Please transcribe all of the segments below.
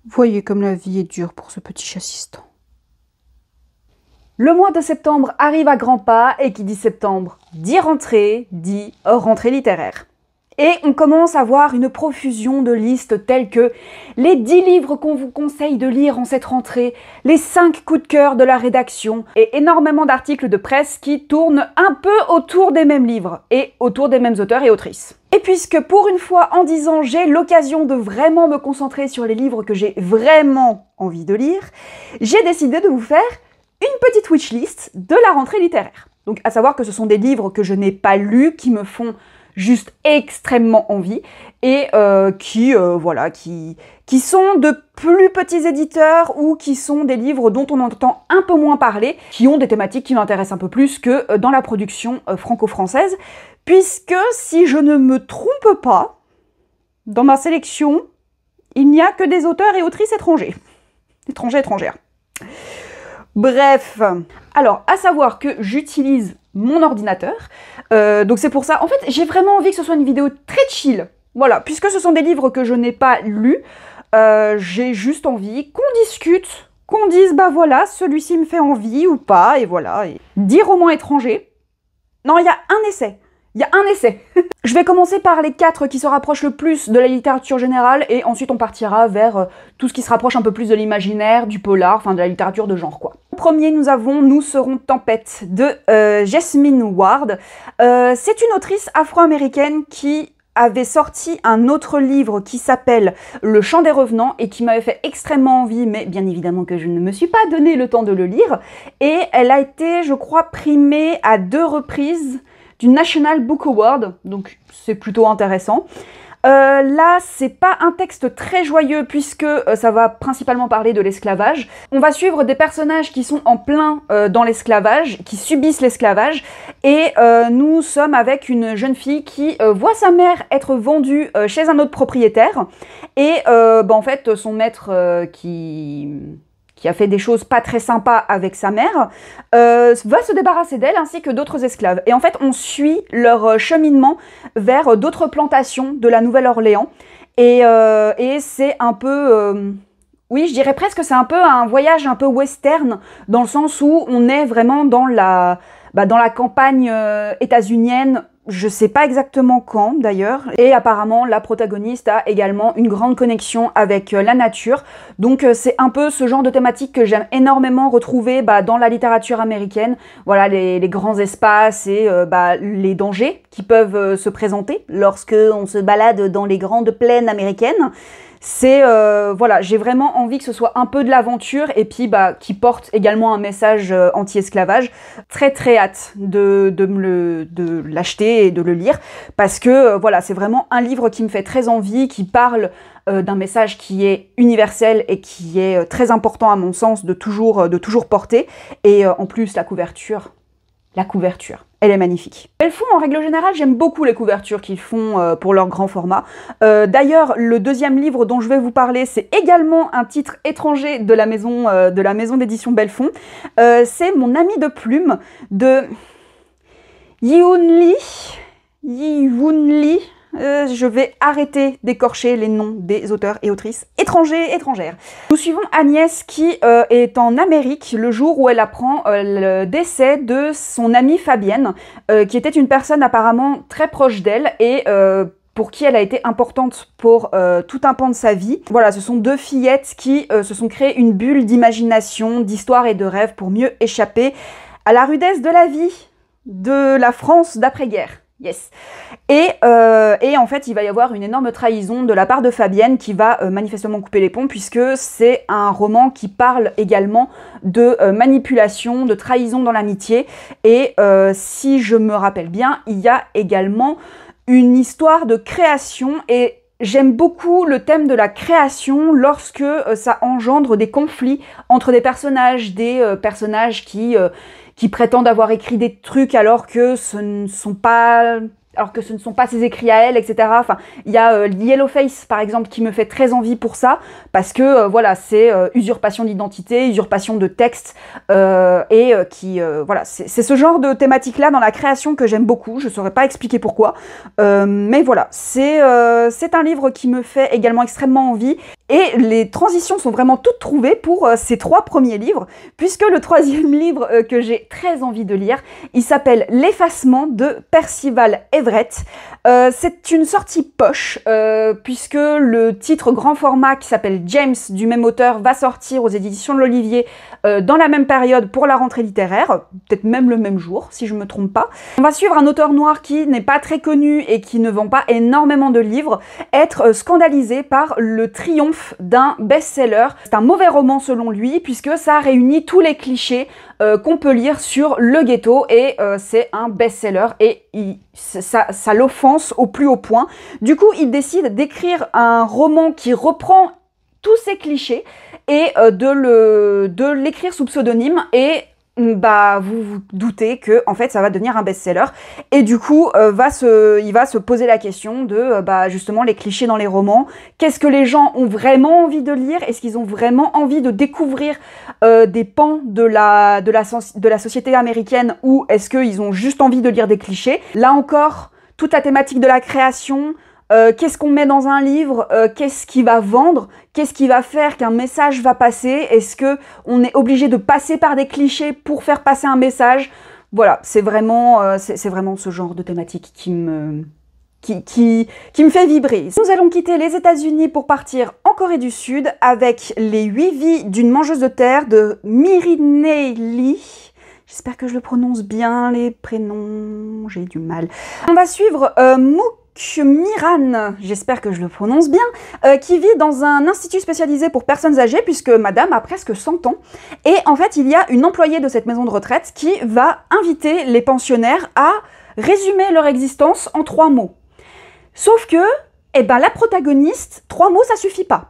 Voyez comme la vie est dure pour ce petit chassistant. Le mois de septembre arrive à grands pas et qui dit septembre dit rentrée littéraire. Et on commence à voir une profusion de listes telles que les 10 livres qu'on vous conseille de lire en cette rentrée, les 5 coups de cœur de la rédaction et énormément d'articles de presse qui tournent un peu autour des mêmes livres et autour des mêmes auteurs et autrices. Et puisque pour une fois en 10 ans, j'ai l'occasion de vraiment me concentrer sur les livres que j'ai vraiment envie de lire, j'ai décidé de vous faire une petite wishlist de la rentrée littéraire. Donc à savoir que ce sont des livres que je n'ai pas lus, qui me font juste extrêmement envie et qui sont de plus petits éditeurs ou qui sont des livres dont on entend un peu moins parler, qui ont des thématiques qui m'intéressent un peu plus que dans la production franco-française, puisque si je ne me trompe pas, dans ma sélection, il n'y a que des auteurs et autrices étrangers. Étrangères. Bref, alors à savoir que j'utilise mon ordinateur, donc c'est pour ça, en fait j'ai vraiment envie que ce soit une vidéo très chill, voilà, puisque ce sont des livres que je n'ai pas lus, j'ai juste envie qu'on discute, qu'on dise bah voilà, celui-ci me fait envie ou pas, et voilà, et 10 romans étrangers, non il y a un essai. Je vais commencer par les 4 qui se rapprochent le plus de la littérature générale et ensuite on partira vers tout ce qui se rapproche un peu plus de l'imaginaire, du polar, enfin de la littérature de genre quoi. En premier nous avons Nous serons Tempête de Jesmyn Ward. C'est une autrice afro-américaine qui avait sorti un autre livre qui s'appelle Le Chant des Revenants et qui m'avait fait extrêmement envie, mais bien évidemment que je ne me suis pas donné le temps de le lire. Et elle a été, je crois, primée à 2 reprises du National Book Award, donc c'est plutôt intéressant. Là, c'est pas un texte très joyeux puisque ça va principalement parler de l'esclavage. On va suivre des personnages qui sont en plein dans l'esclavage, qui subissent l'esclavage, et nous sommes avec une jeune fille qui voit sa mère être vendue chez un autre propriétaire, et en fait son maître qui a fait des choses pas très sympas avec sa mère, va se débarrasser d'elle ainsi que d'autres esclaves. Et en fait, on suit leur cheminement vers d'autres plantations de la Nouvelle-Orléans. Et c'est un peu... oui, je dirais presque que c'est un peu un voyage un peu western, dans le sens où on est vraiment dans la campagne états-unienne. Je sais pas exactement quand d'ailleurs, et apparemment la protagoniste a également une grande connexion avec la nature, donc c'est un peu ce genre de thématique que j'aime énormément retrouver dans la littérature américaine, voilà les grands espaces et les dangers qui peuvent se présenter lorsque on se balade dans les grandes plaines américaines. C'est, voilà, j'ai vraiment envie que ce soit un peu de l'aventure et puis qui porte également un message anti-esclavage. Très hâte de l'acheter et de le lire parce que voilà, c'est vraiment un livre qui me fait très envie, qui parle d'un message qui est universel et qui est très important à mon sens de toujours porter. Et en plus, la couverture, elle est magnifique. Belfond, en règle générale, j'aime beaucoup les couvertures qu'ils font pour leur grand format. D'ailleurs, le deuxième livre dont je vais vous parler, c'est également un titre étranger de la maison d'édition Belfond. C'est Mon ami de plume de Yi-Hoon Lee. Je vais arrêter d'écorcher les noms des auteurs et autrices étrangers et étrangères. Nous suivons Agnès qui est en Amérique le jour où elle apprend le décès de son amie Fabienne, qui était une personne apparemment très proche d'elle et pour qui elle a été importante pour tout un pan de sa vie. Voilà, ce sont 2 fillettes qui se sont créées une bulle d'imagination, d'histoire et de rêve pour mieux échapper à la rudesse de la vie de la France d'après-guerre. Yes. Et en fait, il va y avoir une énorme trahison de la part de Fabienne qui va manifestement couper les ponts puisque c'est un roman qui parle également de manipulation, de trahison dans l'amitié. Et si je me rappelle bien, il y a également une histoire de création et j'aime beaucoup le thème de la création lorsque ça engendre des conflits entre des personnages qui prétendent avoir écrit des trucs alors que ce ne sont pas ses écrits à elle, etc. Enfin, il y a Yellowface, par exemple, qui me fait très envie pour ça, parce que, voilà, c'est usurpation d'identité, usurpation de texte, voilà, c'est ce genre de thématique-là dans la création que j'aime beaucoup, je saurais pas expliquer pourquoi, mais voilà, c'est un livre qui me fait également extrêmement envie, Et les transitions sont vraiment toutes trouvées pour ces 3 premiers livres, puisque le 3e livre que j'ai très envie de lire, il s'appelle L'effacement de Percival Everett. C'est une sortie poche, puisque le titre grand format qui s'appelle James, du même auteur, va sortir aux éditions de l'Olivier dans la même période pour la rentrée littéraire, peut-être même le même jour, si je me trompe pas. On va suivre un auteur noir qui n'est pas très connu et qui ne vend pas énormément de livres, être scandalisé par le triomphe d'un best-seller. C'est un mauvais roman selon lui, puisque ça réunit tous les clichés qu'on peut lire sur le ghetto, et c'est un best-seller, et ça l'offense au plus haut point. Du coup, il décide d'écrire un roman qui reprend tous ces clichés, et de l'écrire sous pseudonyme, et bah vous vous doutez que en fait ça va devenir un best-seller, et du coup il va se poser la question de justement les clichés dans les romans. Qu'est-ce que les gens ont vraiment envie de lire? Est-ce qu'ils ont vraiment envie de découvrir des pans de la société américaine, ou est-ce qu'ils ont juste envie de lire des clichés? Là encore, toute la thématique de la création, qu'est-ce qu'on met dans un livre, qu'est-ce qui va vendre, qu'est-ce qui va faire qu'un message va passer, est-ce qu'on est obligé de passer par des clichés pour faire passer un message? Voilà, c'est vraiment ce genre de thématique qui me fait vibrer. Nous allons quitter les États-Unis pour partir en Corée du Sud avec Les 8 vies d'une mangeuse de terre de Mirinei Lee. J'espère que je le prononce bien, les prénoms, j'ai du mal. On va suivre Miran, j'espère que je le prononce bien, qui vit dans un institut spécialisé pour personnes âgées, puisque madame a presque 100 ans. Et en fait, il y a une employée de cette maison de retraite qui va inviter les pensionnaires à résumer leur existence en 3 mots. Sauf que, la protagoniste, 3 mots, ça suffit pas.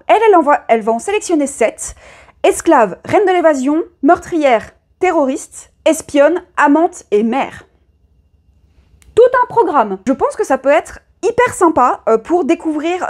Elle va en sélectionner 7. Esclave, reine de l'évasion, meurtrière, terroriste, espionne, amante et mère. Tout un programme. Je pense que ça peut être hyper sympa pour découvrir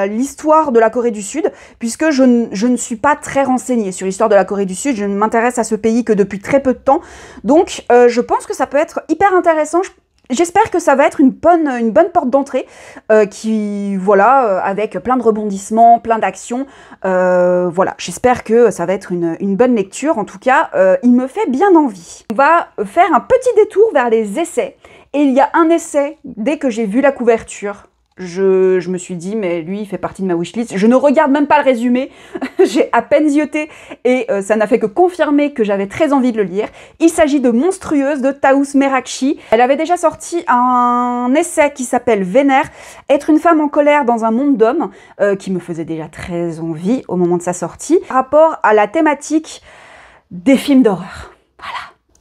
l'histoire de la Corée du Sud, puisque je ne suis pas très renseignée sur l'histoire de la Corée du Sud. Je ne m'intéresse à ce pays que depuis très peu de temps. Donc je pense que ça peut être hyper intéressant. J'espère que ça va être une bonne porte d'entrée avec plein de rebondissements, plein d'actions. Voilà, j'espère que ça va être une bonne lecture. En tout cas, il me fait bien envie. On va faire un petit détour vers les essais. Et il y a un essai, dès que j'ai vu la couverture, je me suis dit, mais lui, il fait partie de ma wishlist. Je ne regarde même pas le résumé, j'ai à peine zioté, et ça n'a fait que confirmer que j'avais très envie de le lire. Il s'agit de Monstrueuse de Taous Merakchi. Elle avait déjà sorti un essai qui s'appelle Vénère, être une femme en colère dans un monde d'hommes, qui me faisait déjà très envie au moment de sa sortie, par rapport à la thématique des films d'horreur. Voilà.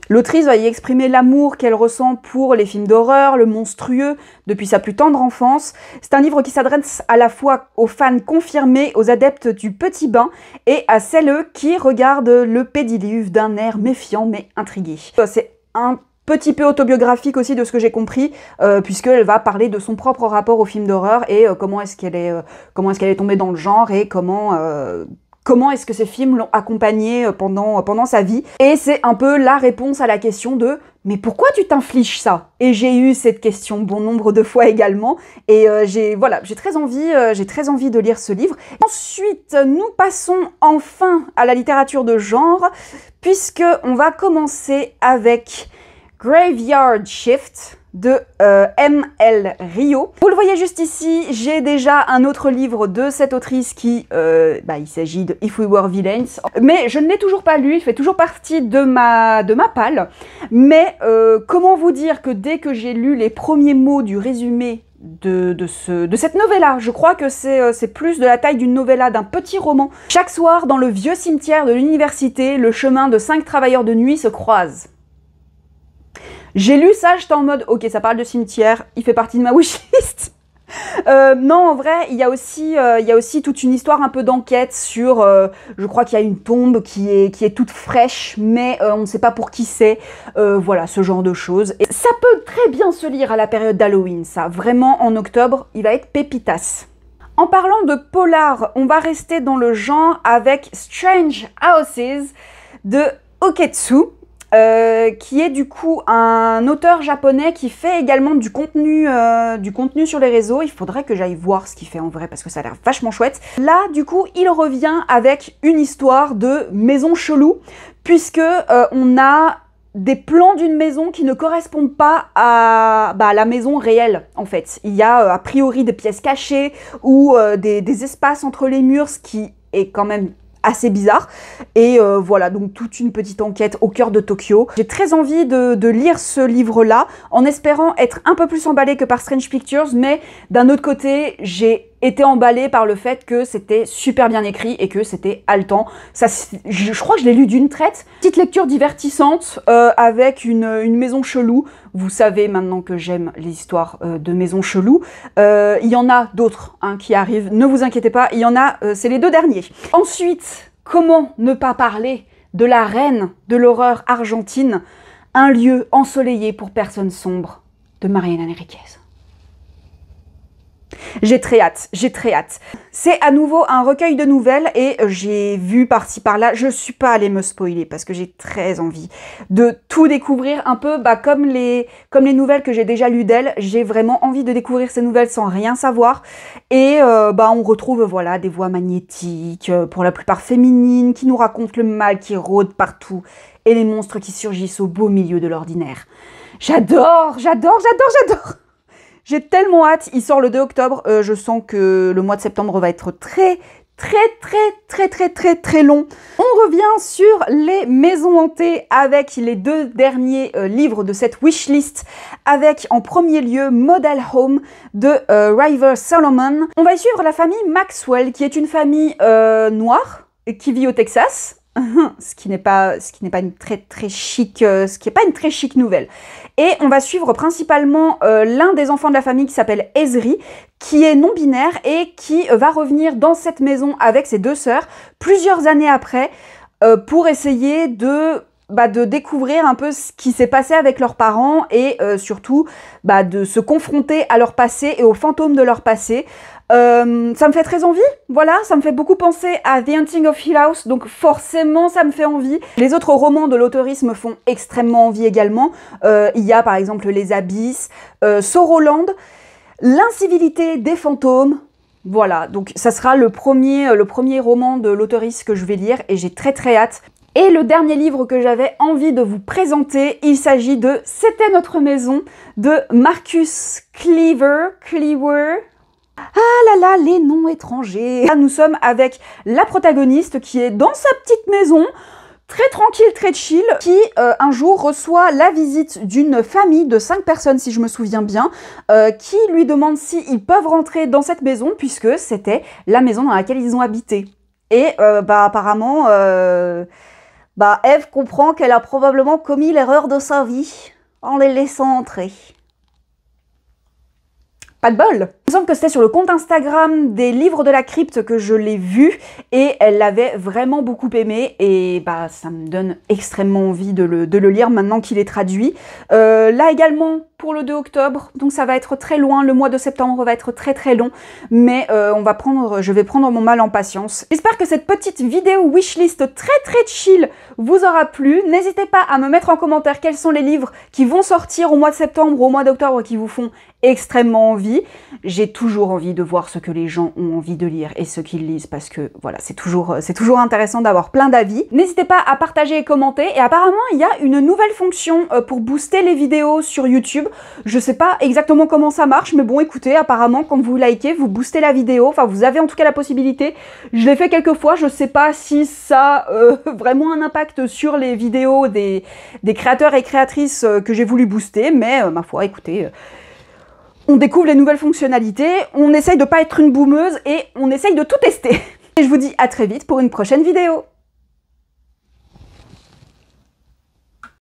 L'autrice va y exprimer l'amour qu'elle ressent pour les films d'horreur, le monstrueux, depuis sa plus tendre enfance. C'est un livre qui s'adresse à la fois aux fans confirmés, aux adeptes du petit bain, et à celles qui regardent le pédiluve d'un air méfiant mais intrigué. C'est un petit peu autobiographique aussi de ce que j'ai compris, puisqu'elle va parler de son propre rapport aux films d'horreur et comment est-ce qu'elle est tombée dans le genre, et comment est-ce que ces films l'ont accompagnée pendant sa vie. Et c'est un peu la réponse à la question de « Mais pourquoi tu t'infliges ça ?» Et j'ai eu cette question bon nombre de fois également. Et j'ai très envie de lire ce livre. Ensuite, nous passons enfin à la littérature de genre, puisque on va commencer avec Graveyard Shift de M.L. Rio. Vous le voyez juste ici, j'ai déjà un autre livre de cette autrice il s'agit de If We Were Villains. Mais je ne l'ai toujours pas lu, il fait toujours partie de ma palle. Mais comment vous dire que dès que j'ai lu les premiers mots du résumé de cette novella, je crois que c'est plus de la taille d'une novella, d'un petit roman. Chaque soir, dans le vieux cimetière de l'université, le chemin de 5 travailleurs de nuit se croise. J'ai lu ça, j'étais en mode, ok, ça parle de cimetière, il fait partie de ma wishlist. Non, en vrai, il y a aussi toute une histoire un peu d'enquête sur, je crois qu'il y a une tombe qui est toute fraîche, mais on ne sait pas pour qui c'est. Voilà, ce genre de choses. Et ça peut très bien se lire à la période d'Halloween, ça. Vraiment, en octobre, il va être pépitas. En parlant de polar, on va rester dans le genre avec Strange Houses de Oketsu. qui est du coup un auteur japonais qui fait également du contenu sur les réseaux. Il faudrait que j'aille voir ce qu'il fait en vrai parce que ça a l'air vachement chouette. Là, du coup, il revient avec une histoire de maison chelou, puisque on a des plans d'une maison qui ne correspondent pas à la maison réelle, en fait. Il y a a priori des pièces cachées ou des espaces entre les murs, ce qui est quand même assez bizarre. Et voilà, donc toute une petite enquête au cœur de Tokyo. J'ai très envie de lire ce livre-là, en espérant être un peu plus emballée que par Strange Pictures, mais d'un autre côté, j'ai été emballée par le fait que c'était super bien écrit et que c'était haletant. Ça, je crois que je l'ai lu d'une traite. Petite lecture divertissante avec une maison chelou. Vous savez maintenant que j'aime les histoires de maisons cheloues. Il y en a d'autres qui arrivent, ne vous inquiétez pas. Il y en a, c'est les 2 derniers. Ensuite, comment ne pas parler de la reine de l'horreur argentine, Un lieu ensoleillé pour personnes sombres, de Mariana Enriquez. J'ai très hâte, j'ai très hâte. C'est à nouveau un recueil de nouvelles et j'ai vu par-ci par-là, je suis pas allée me spoiler parce que j'ai très envie de tout découvrir un peu comme les nouvelles que j'ai déjà lues d'elle. J'ai vraiment envie de découvrir ces nouvelles sans rien savoir et on retrouve voilà des voix magnétiques, pour la plupart féminines, qui nous racontent le mal qui rôde partout et les monstres qui surgissent au beau milieu de l'ordinaire. J'adore, j'adore, j'adore, j'adore. J'ai tellement hâte, il sort le 2 octobre, je sens que le mois de septembre va être très long. On revient sur les maisons hantées avec les 2 derniers livres de cette wishlist, avec en premier lieu Model Home de River Solomon. On va y suivre la famille Maxwell, qui est une famille noire qui vit au Texas. Ce qui n'est pas une très chic nouvelle. Et on va suivre principalement l'un des enfants de la famille qui s'appelle Ezri, qui est non-binaire et qui va revenir dans cette maison avec ses 2 sœurs plusieurs années après pour essayer de découvrir un peu ce qui s'est passé avec leurs parents et surtout de se confronter à leur passé et aux fantômes de leur passé. Ça me fait très envie, voilà, ça me fait beaucoup penser à The Haunting of Hill House, donc forcément ça me fait envie. Les autres romans de l'auteurice me font extrêmement envie également. Il y a par exemple Les Abysses, Sorrowland, L'incivilité des fantômes. Voilà, donc ça sera le premier roman de l'auteurice que je vais lire et j'ai très hâte. Et le dernier livre que j'avais envie de vous présenter, il s'agit de C'était notre maison de Marcus Cleaver. Ah là là, les noms étrangers. Là, nous sommes avec la protagoniste qui est dans sa petite maison, très tranquille, très chill, qui un jour reçoit la visite d'une famille de 5 personnes, si je me souviens bien, qui lui demande s'ils peuvent rentrer dans cette maison, puisque c'était la maison dans laquelle ils ont habité. Et apparemment, Eve comprend qu'elle a probablement commis l'erreur de sa vie en les laissant entrer. Pas de bol. Il me semble que c'était sur le compte Instagram des livres de la crypte que je l'ai vu et elle l'avait vraiment beaucoup aimé et ça me donne extrêmement envie de le lire maintenant qu'il est traduit. Là également pour le 2 octobre, donc ça va être très loin, le mois de septembre va être très long, mais je vais prendre mon mal en patience. J'espère que cette petite vidéo wishlist très chill vous aura plu. N'hésitez pas à me mettre en commentaire quels sont les livres qui vont sortir au mois de septembre ou au mois d'octobre qui vous font extrêmement envie. J'ai toujours envie de voir ce que les gens ont envie de lire et ce qu'ils lisent parce que voilà, c'est toujours intéressant d'avoir plein d'avis. N'hésitez pas à partager et commenter et apparemment il y a une nouvelle fonction pour booster les vidéos sur YouTube. Je sais pas exactement comment ça marche mais bon écoutez, apparemment quand vous likez, vous boostez la vidéo, enfin vous avez en tout cas la possibilité. Je l'ai fait quelques fois, je sais pas si ça a vraiment un impact sur les vidéos des créateurs et créatrices que j'ai voulu booster, mais ma foi écoutez... on découvre les nouvelles fonctionnalités, on essaye de pas être une boumeuse et on essaye de tout tester. Et je vous dis à très vite pour une prochaine vidéo.